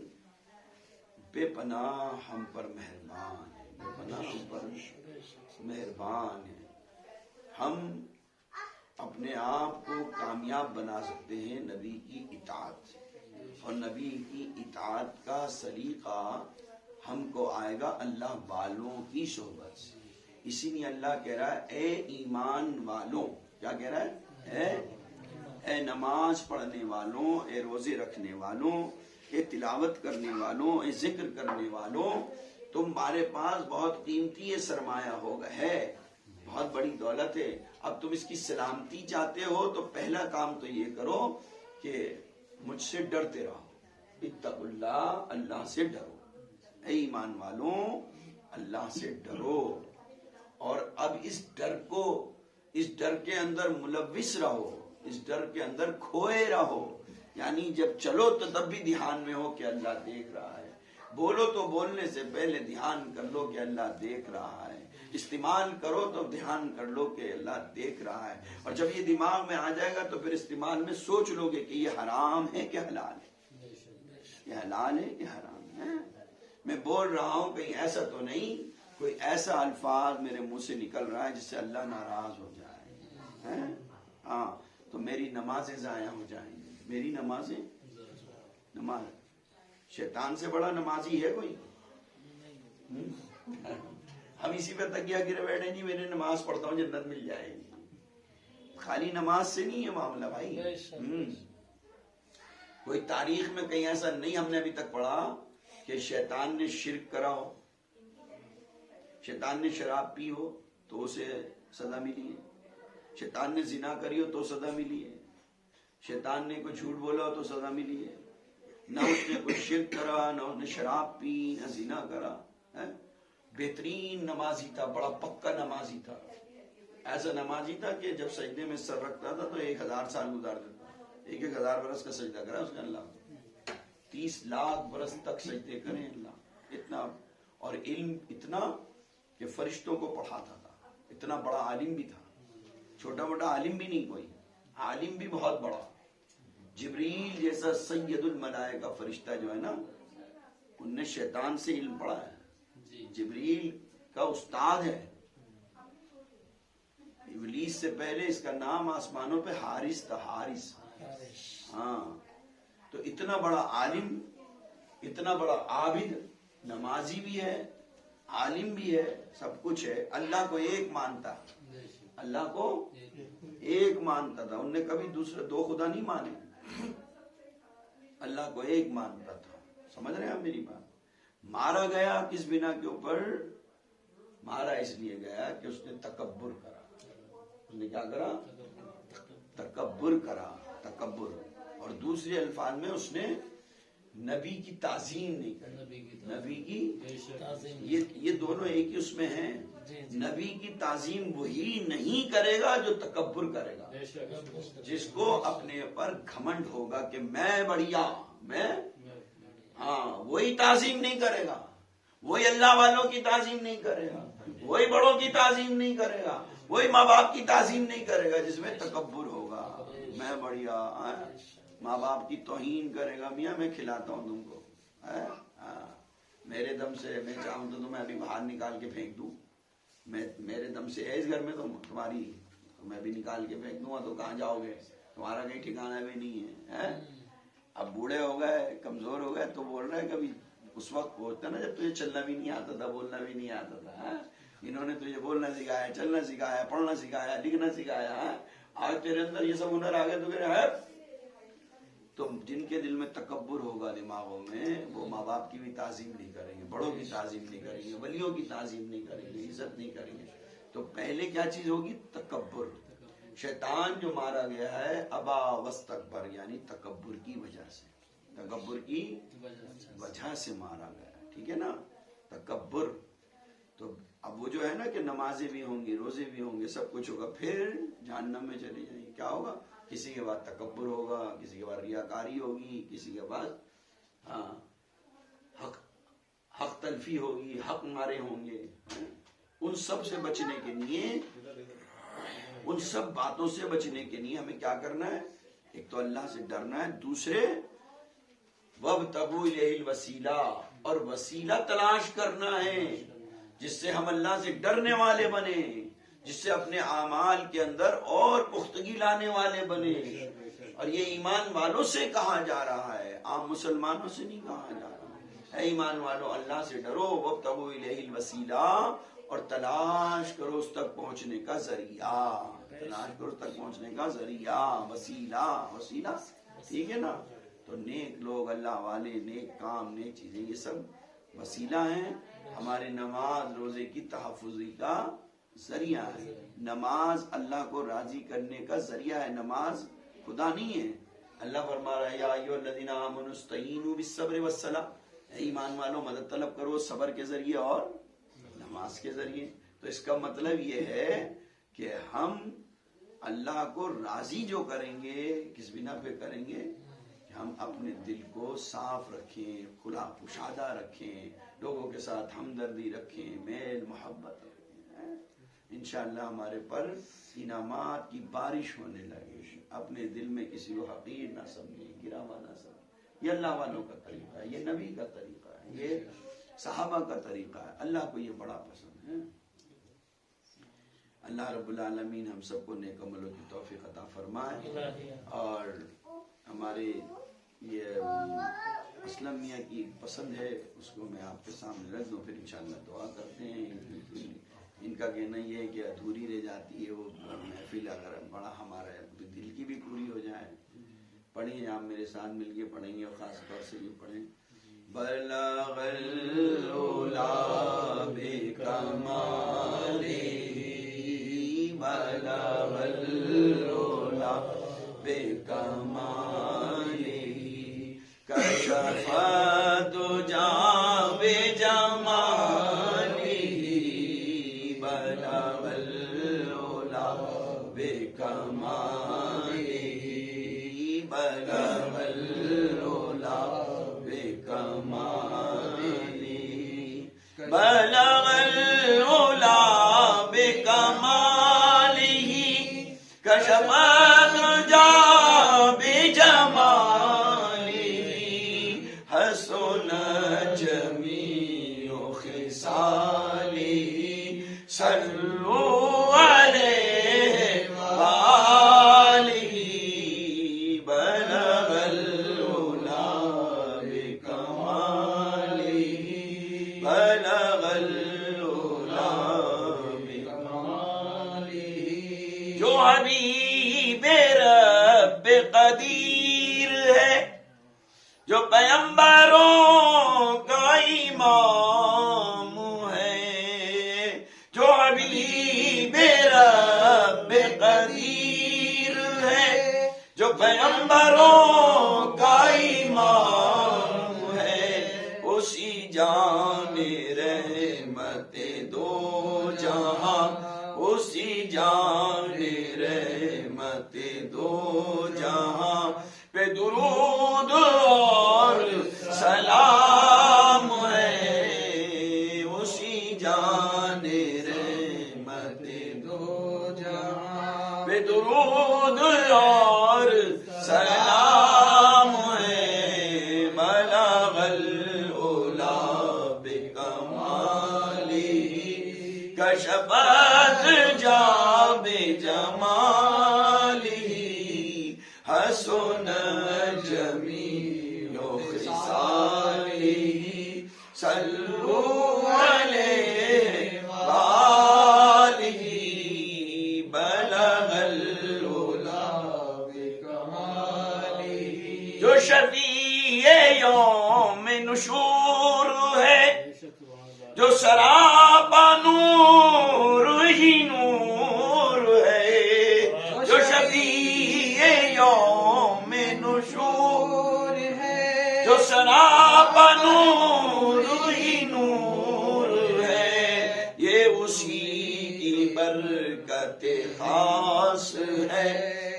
بے پناہ ہم پر مہربان ہے، بے پناہ ہم پر مہربان ہے. ہم اپنے آپ کو کامیاب بنا سکتے ہیں نبی کی اطاعت سے، اور نبی کی اطاعت کا سلیقہ ہم کو آئے گا اللہ والوں کی صحبت سے. اسی لیے اللہ کہہ رہا ہے اے ایمان والوں، کیا کہہ رہا ہے؟ اے نماز پڑھنے والوں، اے روزے رکھنے والوں، اے تلاوت کرنے والوں، اے ذکر کرنے والوں، تمہارے پاس بہت قیمتی یہ سرمایہ ہوگا، ہے بہت بڑی دولت ہے. اب تم اس کی سلامتی چاہتے ہو تو پہلا کام تو یہ کرو کہ مجھ سے ڈرتے رہو. اتقوا اللہ، اللہ سے ڈرو. اے ایمان والوں اللہ سے ڈرو. اور اب اس ڈر کے اندر ملوث رہو، اس ڈر کے اندر کھوئے رہو. یعنی جب چلو تو تب بھی دھیان میں ہو کہ اللہ دیکھ رہا ہے، بولو تو بولنے سے پہلے دھیان کر لو کہ اللہ دیکھ رہا ہے، استعمال کرو تو دھیان کر لو کہ اللہ دیکھ رہا ہے. اور جب یہ دماغ میں آ جائے گا تو پھر استعمال میں سوچ لو گے کہ یہ حرام ہے کہ حلال ہے، یہ حلال ہے کہ حرام ہے. میں بول رہا ہوں کہیں ایسا تو نہیں کوئی ایسا الفاظ میرے منہ سے نکل رہا ہے جس سے اللہ ناراض ہو جائے. ہاں تو میری نمازیں ضائع ہو جائیں گی. میری نماز شیطان سے بڑا نمازی ہے کوئی؟ ہم اسی پہ تکیہ گرے بیٹھے نہیں میری نماز پڑھتا ہوں جنت مل جائے گی. خالی نماز سے نہیں ہے معاملہ بھائی. کوئی تاریخ میں کہیں ایسا نہیں ہم نے ابھی تک پڑھا کہ شیطان نے شرک کرا ہو، شیطان نے شراب پی ہو تو اسے سزا ملی ہے، شیطان نے زنا کری ہو تو سزا ملی ہے، شیطان نے کوئی جھوٹ بولا ہو تو سزا ملی ہے. نہ اس نے کوئی شرک کرا، نہ اس نے شراب پی، نہ زنا کرا. بہترین نمازی تھا، بڑا پکا نمازی تھا. ایسا نمازی تھا کہ جب سجدے میں سر رکھتا تھا تو 1000 سال گزار دیتا. 1000 برس کا سجدہ کرا اس نے اللہ، 30 لاکھ برس تک سجدے کریں اللہ. اتنا، اور علم اتنا کہ فرشتوں کو پڑھاتا تھا. اتنا بڑا عالم بھی تھا، چھوٹا موٹا عالم بھی نہیں، کوئی عالم بھی بہت بڑا. جبریل جیسا سید الملائکہ فرشتہ جو ہے نا، ان نے شیطان سے علم پڑھا ہے. جبریل کا استاد ہے. ابلیس سے پہلے اس کا نام آسمانوں پہ حارث تھا، حارث. ہاں تو اتنا بڑا عالم، اتنا بڑا عابد، نمازی بھی ہے، عالم بھی ہے، سب کچھ ہے. اللہ کو ایک مانتا، اللہ کو ایک مانتا تھا. ان نے کبھی دوسرے دو خدا نہیں مانے، اللہ کو ایک مانتا تھا. سمجھ رہے ہیں آپ میری بات؟ مارا گیا کس بنا کے اوپر؟ مارا اس لیے گیا کہ اس نے تکبر کرا. اس نے کیا کرا؟ تکبر کرا، تکبر. اور دوسرے الفاظ میں اس نے نبی کی تعظیم نہیں کری. نبی کی یہ دونوں ایک ہی اس میں ہیں. نبی کی تعظیم وہی نہیں کرے گا جو تکبر کرے گا، جس کو اپنے پر گھمنڈ ہوگا کہ میں بڑھیا، میں، ہاں وہی تعظیم نہیں کرے گا. وہی اللہ والوں کی تعظیم نہیں کرے گا، وہی بڑوں کی تعظیم نہیں کرے گا، وہی ماں باپ کی تعظیم نہیں کرے گا جس میں تکبر ہوگا. میں بڑھیا، ماں باپ کی توہین کرے گا. میاں میں کھلاتا ہوں تم کو، میرے دم سے میں چاہوں تو تمہیں ابھی باہر نکال کے پھینک دوں. میرے دم سے ہے اس گھر میں تمہاری، تو میں بھی نکال کے پھینک دوں گا تو کہاں جاؤ گے؟ تمہارا کہیں ٹھکانا بھی نہیں ہے. اب بوڑھے ہو گئے، کمزور ہو گئے تو بول رہے کبھی اس وقت ہوتا نا جب تجھے چلنا بھی نہیں آتا تھا، بولنا بھی نہیں آتا تھا. انہوں نے تجھے بولنا سکھایا، چلنا سکھایا، پڑھنا سکھایا، لکھنا سکھایا. آج تیرے اندر یہ سب ہنر آ گئے تو تو جن کے دل میں تکبر ہوگا دماغوں میں، وہ ماں باپ کی بھی تعظیم نہیں کریں گے، بڑوں کی تعظیم نہیں کریں گے، ولیوں کی تعظیم نہیں کریں گے، عزت نہیں کریں گے۔ تو پہلے کیا چیز ہوگی؟ تکبر۔ شیطان جو مارا گیا ہے ابا واستکبر، یعنی تکبر کی وجہ سے، تکبر کی وجہ سے مارا گیا، ٹھیک ہے نا، تکبر۔ تو اب وہ جو ہے نا کہ نمازیں بھی ہوں گی، روزے بھی ہوں گے، سب کچھ ہوگا، پھر جہنم میں چلی جائیں گی۔ کیا ہوگا؟ کسی کے بعد تکبر ہوگا، کسی کے بعد ریاکاری ہوگی، کسی کے بعد حق تلفی ہوگی، حق مارے ہوں گے۔ ان سب سے بچنے کے لیے، ان سب باتوں سے بچنے کے لیے ہمیں کیا کرنا ہے؟ ایک تو اللہ سے ڈرنا ہے، دوسرے وَابْتَغُوا إِلَيْهِ الْوَسِيلَةَ، اور وسیلہ تلاش کرنا ہے جس سے ہم اللہ سے ڈرنے والے بنے، جس سے اپنے اعمال کے اندر اور پختگی لانے والے بنے۔ اور یہ ایمان والوں سے کہا جا رہا ہے، عام مسلمانوں سے نہیں کہا جا رہا۔ اے ایمان والوں، اللہ سے ڈرو، وَابْتَغُوا إِلَيْهِ الْوَسِيلَةَ، اور تلاش کرو اس تک پہنچنے کا ذریعہ، تلاش کرو اس تک پہنچنے کا ذریعہ، وسیلہ، وسیلہ، ٹھیک ہے نا۔ تو نیک لوگ، اللہ والے، نیک کام، نیک چیزیں، یہ سب وسیلہ ہیں۔ ہمارے نماز روزے کی تحفظی کا ذریعہ ہے۔ نماز اللہ کو راضی کرنے کا ذریعہ ہے، نماز خدا نہیں ہے۔ اللہ فرما رہا ہے یا ایھا الذین آمنوا استعینوا بالصبر والصلاۃ، اے ایمان والو مدد طلب کرو صبر کے ذریعے اور نماز کے ذریعے۔ تو اس کا مطلب یہ ہے کہ ہم اللہ کو راضی جو کریں گے، کس بنا پہ کریں گے؟ ہم اپنے دل کو صاف رکھیں، کھلا کشادہ رکھیں، لوگوں کے ساتھ ہمدردی رکھیں، میل محبت رکھیں۔ انشاءاللہ ہمارے پر انعامات کی بارش ہونے لگے۔ اپنے دل میں کسی کو حقیر نہ سمجھیں، گرا ہوا نہ سمجھیں۔ یہ اللہ والوں کا طریقہ ہے، یہ نبی کا طریقہ ہے، یہ صحابہ کا طریقہ ہے، اللہ کو یہ بڑا پسند ہے۔ اللہ رب العالمین ہم سب کو نیک عملوں کی توفیق عطا فرمائے، اور ہمارے یہ اسلم میاں کی پسند ہے، اس کو میں آپ کے سامنے رکھ دوں، پھر انشاءاللہ دعا کرتے ہیں۔ ان کا کہنا یہ ہے کہ ادھوری رہ جاتی ہے وہ محفل، اگر بڑا ہمارا دل کی بھی پوری ہو جائے۔ پڑھیں، آپ میرے ساتھ مل کے پڑھیں گے، اور خاص طور سے بھی پڑھیں۔ بلغ العلا بکمالہ، بلغ العلا بکمالہ، کشف الدجی بجمالہ، بلغ العلا بکمالہ، بلغ العلا بکمالہ، بلغ العلا بکمالہ، کشف الدجی بجمالہ، حسنت جمیع خصالہ، صلوا علیہ وآلہ، بلغ العلا بکمالہ، بلغ العلا بکمالہ۔ جو حبیب رب قدیر ہے، جو پیغمبروں کا امام ہے، جو حبیب رب قدیر ہے، جو پیغمبروں کا امام ہے، اسی جان رحمت دو جہاں، اسی جان رحمت دو جہاں پہ درود اور سلام ہے، اسی جان رحمت دو جہاں پہ درود اور سلام ہے، بلغ العلا بکمالہ، کشف الدجی بجمالہ، حسنت جمیع خصالہ، صلوا علیہ وآلہ، بلغ العلا بکمالہ۔ جو شفیع یوم نشور ہے، جو سراپا نور ہی نور ہے، جو شفیع یوم نشور ہے، جو سراپا نور ہی نور ہے، یہ اسی کی برکت خاص ہے،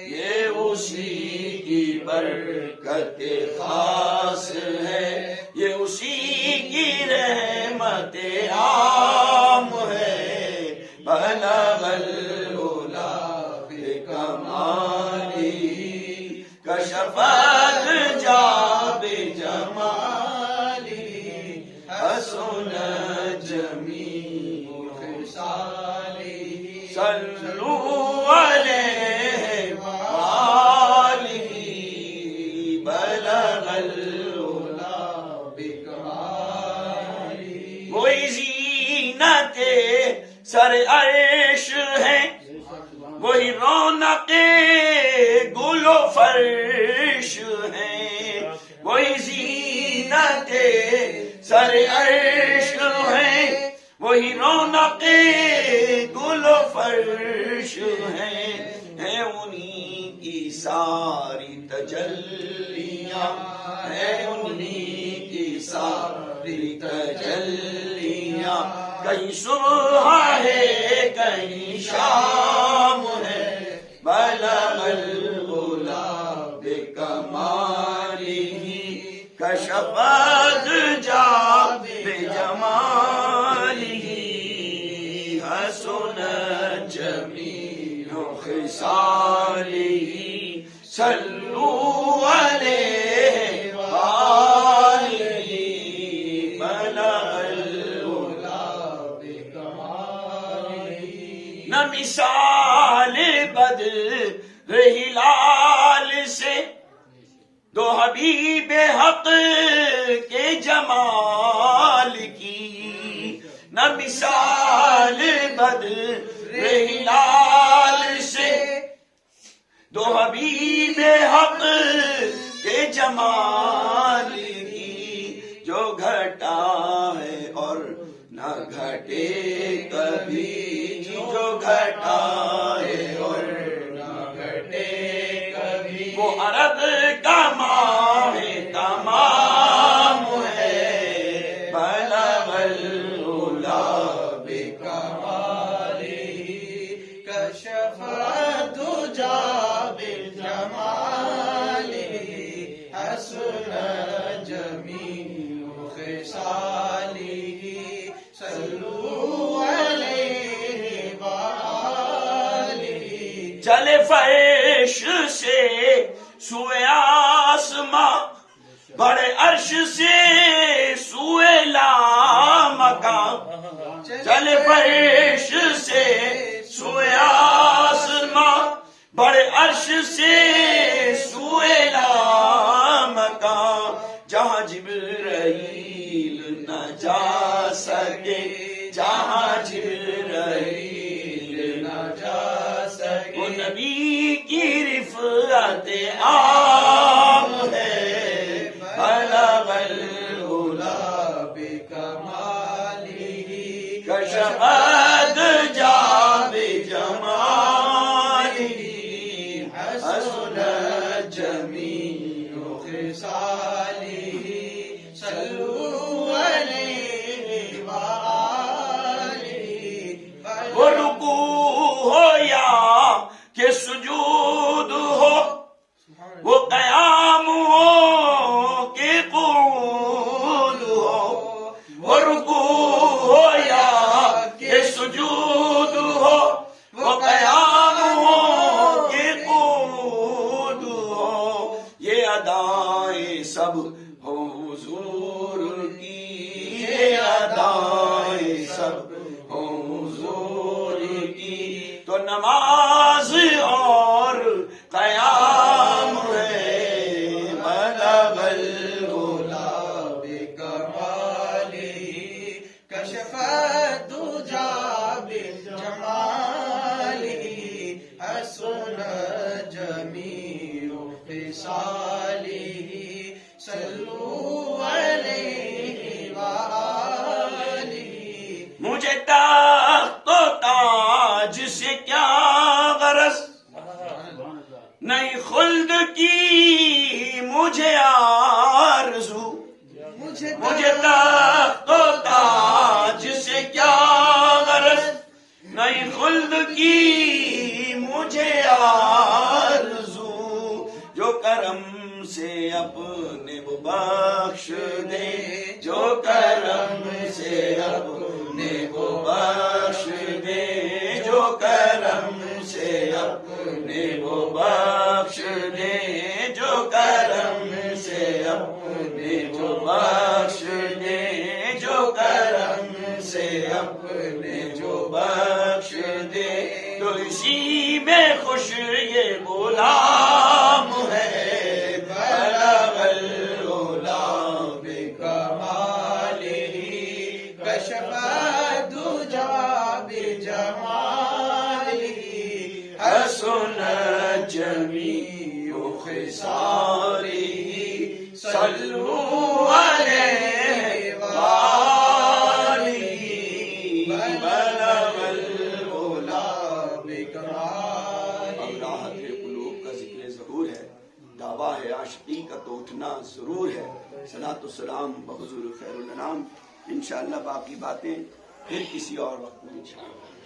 یہ اسی کی برکت خاص ہے، یہ اسی کی رحمت عام ہے، بلغ العلا بکمالہ کشف الدجی بجمالہ حسن جمیع خصالہ صلوا علیہ وآلہ بلغ العلا بکمالہ۔ وہی زینت سر عرش ہے، وہی رونق گل و فرش ہے، وہی زینت سر عرش ہے، وہی رونق گل و فرش ہے، انہی کی ساری تجلیاں، ہے انہی کی ساری تجلیاں، کہیں صبح ہے کہیں شام ہے، بلغ العلا بکمالہ کشف الدجی بجمالہ حسن جمیع خصالہ صلوا علیہ وآلہ بلغ العلا بکمالہ۔ نہ مثال بدر ہلال سے دو حبیب حق کے جمال کی، نہ مثال بدر ہلال سے دو حبیب حق کے جمال کی، جو گھٹا ہے اور نہ گھٹے کبھی، جو گھٹا ہے اور نہ گھٹے کبھی، وہ عرب کا ماہ تمام ہے، بلغ العلا بکمالہ کشف الدجی بجمالہ حسن جمیع خصالہ صلوا علیہ وآلہ۔ چلے فرش سے سوئے آسماں، بڑے عرش سے سوئے لامکاں، چلے فرش سے سوئے آسماں، بڑے عرش سے سوئے لامکاں، جہاں جبرائیل نہ جا سکے، جہاں جبرائیل نہ جا سکے، وہ نبی کی رفعت عام ہے، بلغ العلا بکمالہ کشف الدجی بجمالہ حسن جمیع خصالہ صلوا علیہ وآلہ۔ وہ رکوع ہو یا کہ سجود ہو، وہ قیام ہو کہ قعود ہو، وہ رکوع ہو یا کہ سجود ہو، وہ قیام ہو کہ قعود ہو، یہ ادائیں سب ہو حضور کی، یہ ادائیں سب ہو حضور کی، تو نماز اور قیام ہے، بلغ العلا بکمالہ کشف الدجی بجمالہ حسن جمیع خصالہ صلو علیہ وآلہ. مجھے تخت و تاج سے کیا غرض، نہیں خلد کی مجھے آرزو. مجھے تخت و تاج سے کیا غرض، نہیں خلد کی مجھے آرزو. جو کرم سے اپنے وہ بخش دے، جو کرم سے اپنے وہ بخش دے، جو کرم سے اپنے وہ بخش دے، جو کرم سے اپنے وہ بخش دے، جو کرم سے اپنے وہ بخش دے. تو اسی میں خوش یہ غلام ہے، بلغ العلا بکمالہ، کشف الدجى بجمالہ، حسنت جمیع خصالہ. صلو علیہ وآلہ، بلغ العلا بکمالہ. اب راحت قلوب کا ذکر ضرور ہے، دعویٰ ہے عاشقی کا تو اٹھنا ضرور ہے. صلاۃ السلام بحضور خیر الانام. انشاءاللہ باقی باتیں پھر کسی اور وقت میں انشاءاللہ.